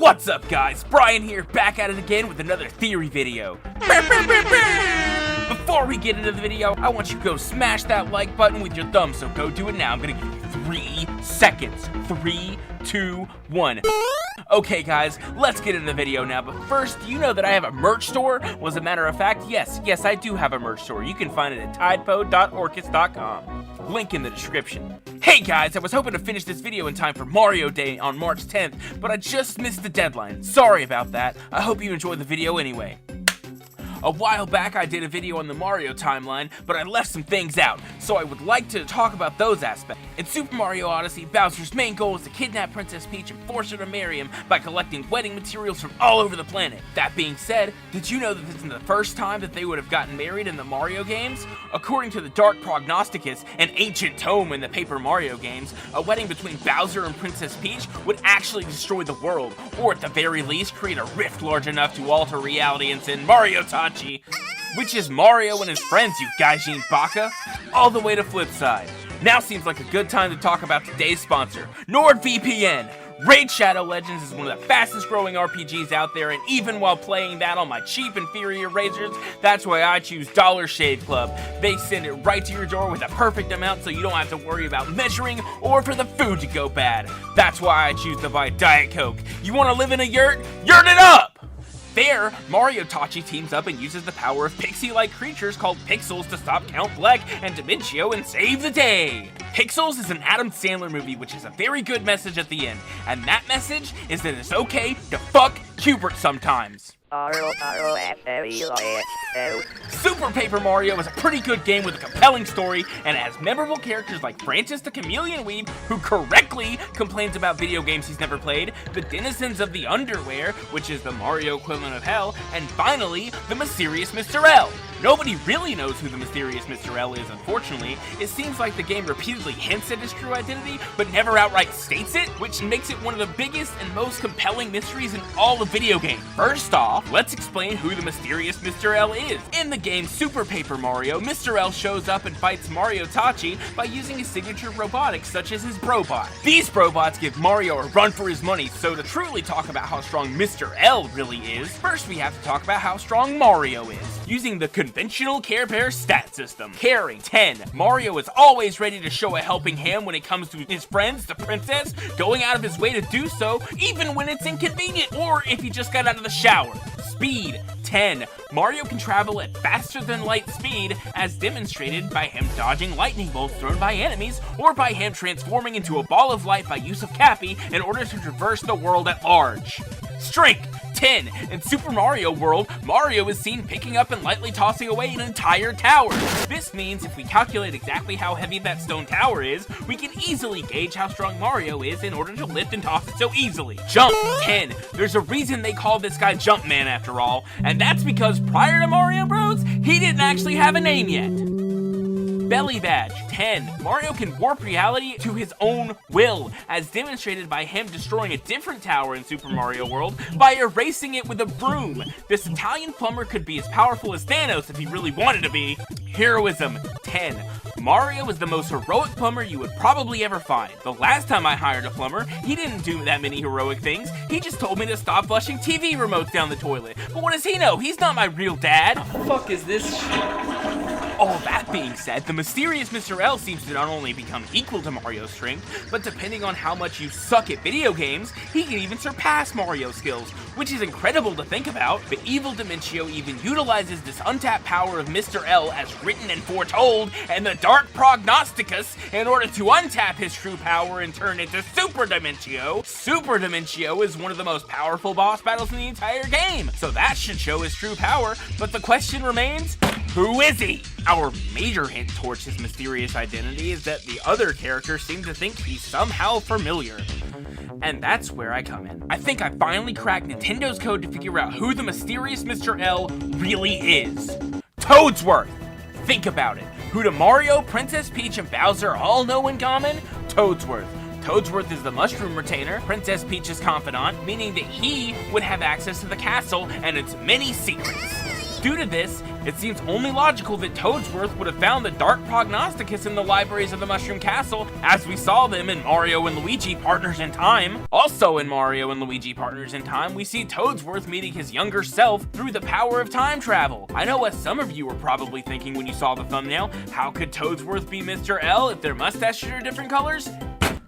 What's up guys, Brian here, back at it again with another theory video. Before we get into the video, I want you to go smash that like button with your thumb, so go do it now. I'm gonna give you 3 seconds. 3, 2, 1. Okay guys, let's get into the video now, but first, do you know that I have a merch store? Well, as a matter of fact, yes, I do have a merch store. You can find it at tidepod.orchis.com. Link in the description. Hey guys, I was hoping to finish this video in time for Mario Day on March 10th, but I just missed the deadline. Sorry about that. I hope you enjoyed the video anyway. A while back I did a video on the Mario timeline, but I left some things out, so I would like to talk about those aspects. In Super Mario Odyssey, Bowser's main goal is to kidnap Princess Peach and force her to marry him by collecting wedding materials from all over the planet. That being said, did you know that this isn't the first time that they would have gotten married in the Mario games? According to the Dark Prognosticus, an ancient tome in the Paper Mario games, a wedding between Bowser and Princess Peach would actually destroy the world, or at the very least create a rift large enough to alter reality and send Mario Tachi, which is Mario and his friends, you Gaijin Baka, all the way to Flipside. Now seems like a good time to talk about today's sponsor, NordVPN. Raid Shadow Legends is one of the fastest growing RPGs out there, and even while playing that on my cheap inferior razors, that's why I choose Dollar Shave Club. They send it right to your door with a perfect amount so you don't have to worry about measuring or for the food to go bad. That's why I choose to buy Diet Coke. You want to live in a yurt? Yurt it up! There, Mario Tachi teams up and uses the power of pixie-like creatures called Pixels to stop Count Bleck and Dimencio and save the day. Pixels is an Adam Sandler movie which has a very good message at the end, and that message is that it's okay to fuck Hubert sometimes. Super Paper Mario is a pretty good game with a compelling story, and it has memorable characters like Francis the Chameleon Weeb, who correctly complains about video games he's never played, the Denizens of the Underwear, which is the Mario equivalent of hell, and finally, the Mysterious Mr. L. Nobody really knows who the Mysterious Mr. L is, unfortunately. It seems like the game repeatedly hints at his true identity, but never outright states it, which makes it one of the biggest and most compelling mysteries in all of video games. First off, let's explain who the Mysterious Mr. L is. In the game Super Paper Mario, Mr. L shows up and fights Mario Tachi by using his signature robotics such as his Brobot. These Brobots give Mario a run for his money, so to truly talk about how strong Mr. L really is, first we have to talk about how strong Mario is. Using the conventional Care Bear stat system, Caring 10, Mario is always ready to show a helping hand when it comes to his friends, the princess, going out of his way to do so, even when it's inconvenient, or if he just got out of the shower. Speed 10. Mario can travel at faster than light speed, as demonstrated by him dodging lightning bolts thrown by enemies, or by him transforming into a ball of light by use of Cappy in order to traverse the world at large. Strength 10. In Super Mario World, Mario is seen picking up and lightly tossing away an entire tower. This means if we calculate exactly how heavy that stone tower is, we can easily gauge how strong Mario is in order to lift and toss it so easily. Jump 10. There's a reason they call this guy Jumpman after all, and that's because prior to Mario Bros, he didn't actually have a name yet. Belly Badge 10. Mario can warp reality to his own will, as demonstrated by him destroying a different tower in Super Mario World by erasing it with a broom. This Italian plumber could be as powerful as Thanos if he really wanted to be. Heroism 10. Mario is the most heroic plumber you would probably ever find. The last time I hired a plumber, he didn't do that many heroic things. He just told me to stop flushing TV remotes down the toilet. But what does he know? He's not my real dad. The fuck is this shit? All that being said, the Mysterious Mr. L seems to not only become equal to Mario's strength, but depending on how much you suck at video games, he can even surpass Mario's skills, which is incredible to think about. But Evil Dimencio even utilizes this untapped power of Mr. L as written and foretold in the Dark Prognosticus in order to untap his true power and turn into Super Dimencio. Super Dimencio is one of the most powerful boss battles in the entire game, so that should show his true power, but the question remains, who is he? Our major hint towards his mysterious identity is that the other characters seem to think he's somehow familiar. And that's where I come in. I think I finally cracked Nintendo's code to figure out who the Mysterious Mr. L really is. Toadsworth! Think about it. Who do Mario, Princess Peach, and Bowser all know in common? Toadsworth. Toadsworth is the Mushroom Retainer, Princess Peach's confidant, meaning that he would have access to the castle and its many secrets. Due to this, it seems only logical that Toadsworth would have found the Dark Prognosticus in the libraries of the Mushroom Castle, as we saw them in Mario and Luigi Partners in Time. Also in Mario and Luigi Partners in Time, we see Toadsworth meeting his younger self through the power of time travel. I know what some of you were probably thinking when you saw the thumbnail, how could Toadsworth be Mr. L if their mustaches are different colors?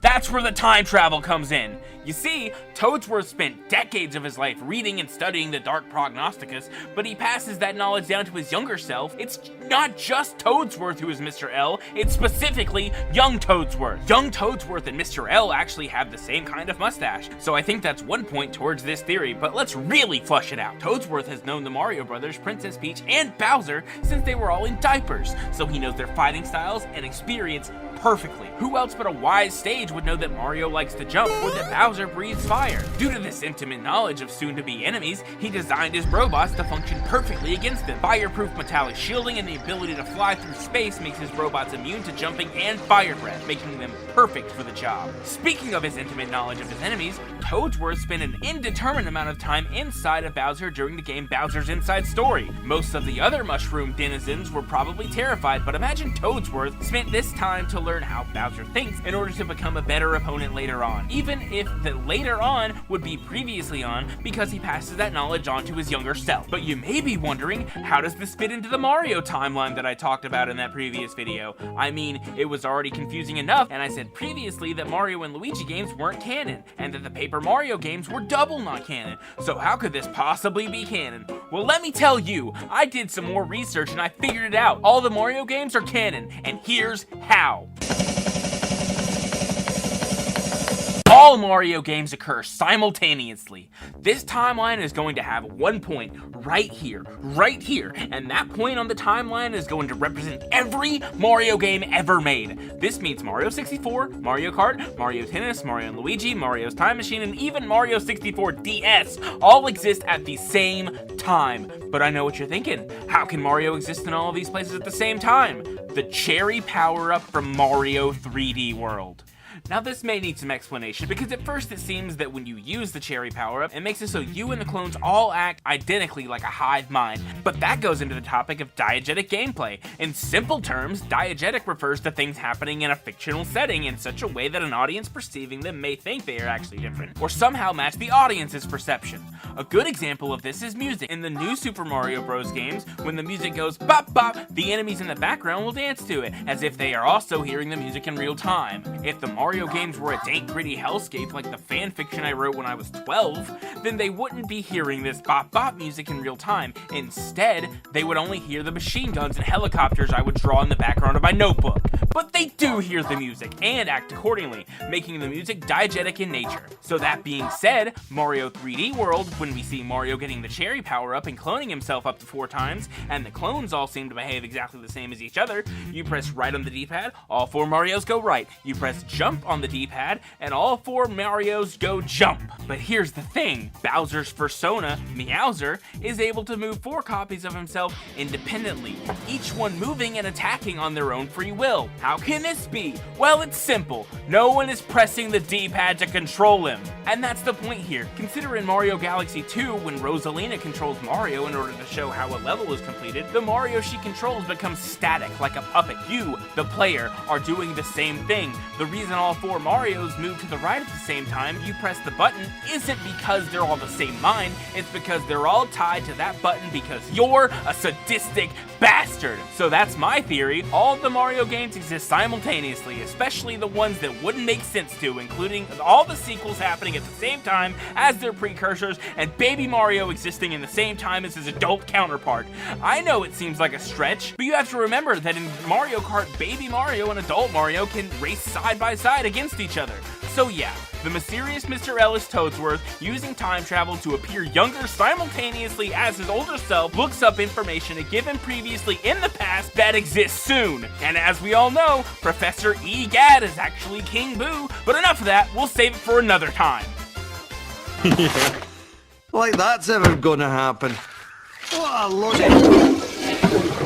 That's where the time travel comes in. You see, Toadsworth spent decades of his life reading and studying the Dark Prognosticus, but he passes that knowledge down to his younger self. It's not just Toadsworth who is Mr. L, it's specifically young Toadsworth. Young Toadsworth and Mr. L actually have the same kind of mustache, so I think that's one point towards this theory, but let's really flush it out. Toadsworth has known the Mario Brothers, Princess Peach, and Bowser since they were all in diapers, so he knows their fighting styles and experience perfectly. Who else but a wise sage would know that Mario likes to jump or that Bowser breathes fire? Due to this intimate knowledge of soon-to-be enemies, he designed his robots to function perfectly against them. Fireproof metallic shielding and the ability to fly through space makes his robots immune to jumping and fire breath, making them perfect for the job. Speaking of his intimate knowledge of his enemies, Toadsworth spent an indeterminate amount of time inside of Bowser during the game Bowser's Inside Story. Most of the other mushroom denizens were probably terrified, but imagine Toadsworth spent this time to learn how Bowser thinks in order to become a better opponent later on, even if the later on would be previously on because he passes that knowledge on to his younger self. But you may be wondering, how does this fit into the Mario timeline that I talked about in that previous video? I mean, it was already confusing enough, and I said previously that Mario and Luigi games weren't canon, and that the Paper Mario games were double not canon. So how could this possibly be canon? Well, let me tell you, I did some more research and I figured it out. All the Mario games are canon, and here's how. All Mario games occur simultaneously. This timeline is going to have one point right here, and that point on the timeline is going to represent every Mario game ever made. This means Mario 64, Mario Kart, Mario Tennis, Mario and Luigi, Mario's Time Machine, and even Mario 64 DS all exist at the same time. But I know what you're thinking. How can Mario exist in all of these places at the same time? The cherry power-up from Mario 3D World. Now this may need some explanation, because at first it seems that when you use the cherry power-up, it makes it so you and the clones all act identically like a hive mind, but that goes into the topic of diegetic gameplay. In simple terms, diegetic refers to things happening in a fictional setting in such a way that an audience perceiving them may think they are actually different, or somehow match the audience's perception. A good example of this is music. In the new Super Mario Bros. Games, when the music goes bop bop, the enemies in the background will dance to it, as if they are also hearing the music in real time. If the Mario games were a dank, gritty hellscape like the fan fiction I wrote when I was 12, then they wouldn't be hearing this bop bop music in real time. Instead, they would only hear the machine guns and helicopters I would draw in the background of my notebook. But they do hear the music and act accordingly, making the music diegetic in nature. So that being said, Mario 3D World, when we see Mario getting the cherry power up and cloning himself up to 4 times, and the clones all seem to behave exactly the same as each other, you press right on the D-pad, all 4 Marios go right. You press jump on the D-pad, and all 4 Marios go jump. But here's the thing, Bowser's persona, Meowser, is able to move 4 copies of himself independently, each one moving and attacking on their own free will. How can this be? Well, it's simple. No one is pressing the D-pad to control him. And that's the point here. Consider in Mario Galaxy 2, when Rosalina controls Mario in order to show how a level is completed, the Mario she controls becomes static, like a puppet. You, the player, are doing the same thing. The reason all 4 Marios move to the right at the same time, you press the button, isn't because they're all the same mind, it's because they're all tied to that button because you're a sadistic bastard. So that's my theory. All of the Mario games exist simultaneously, especially the ones that wouldn't make sense to, including all the sequels happening at the same time as their precursors, and Baby Mario existing in the same time as his adult counterpart. I know it seems like a stretch, but you have to remember that in Mario Kart, Baby Mario and adult Mario can race side by side against each other. So yeah, the mysterious Mr. Ellis Toadsworth, using time travel to appear younger simultaneously as his older self, looks up information to give him previously in the past that exists soon. And as we all know, Professor Egad is actually King Boo, but enough of that, we'll save it for another time. Like that's ever gonna happen. What a load of...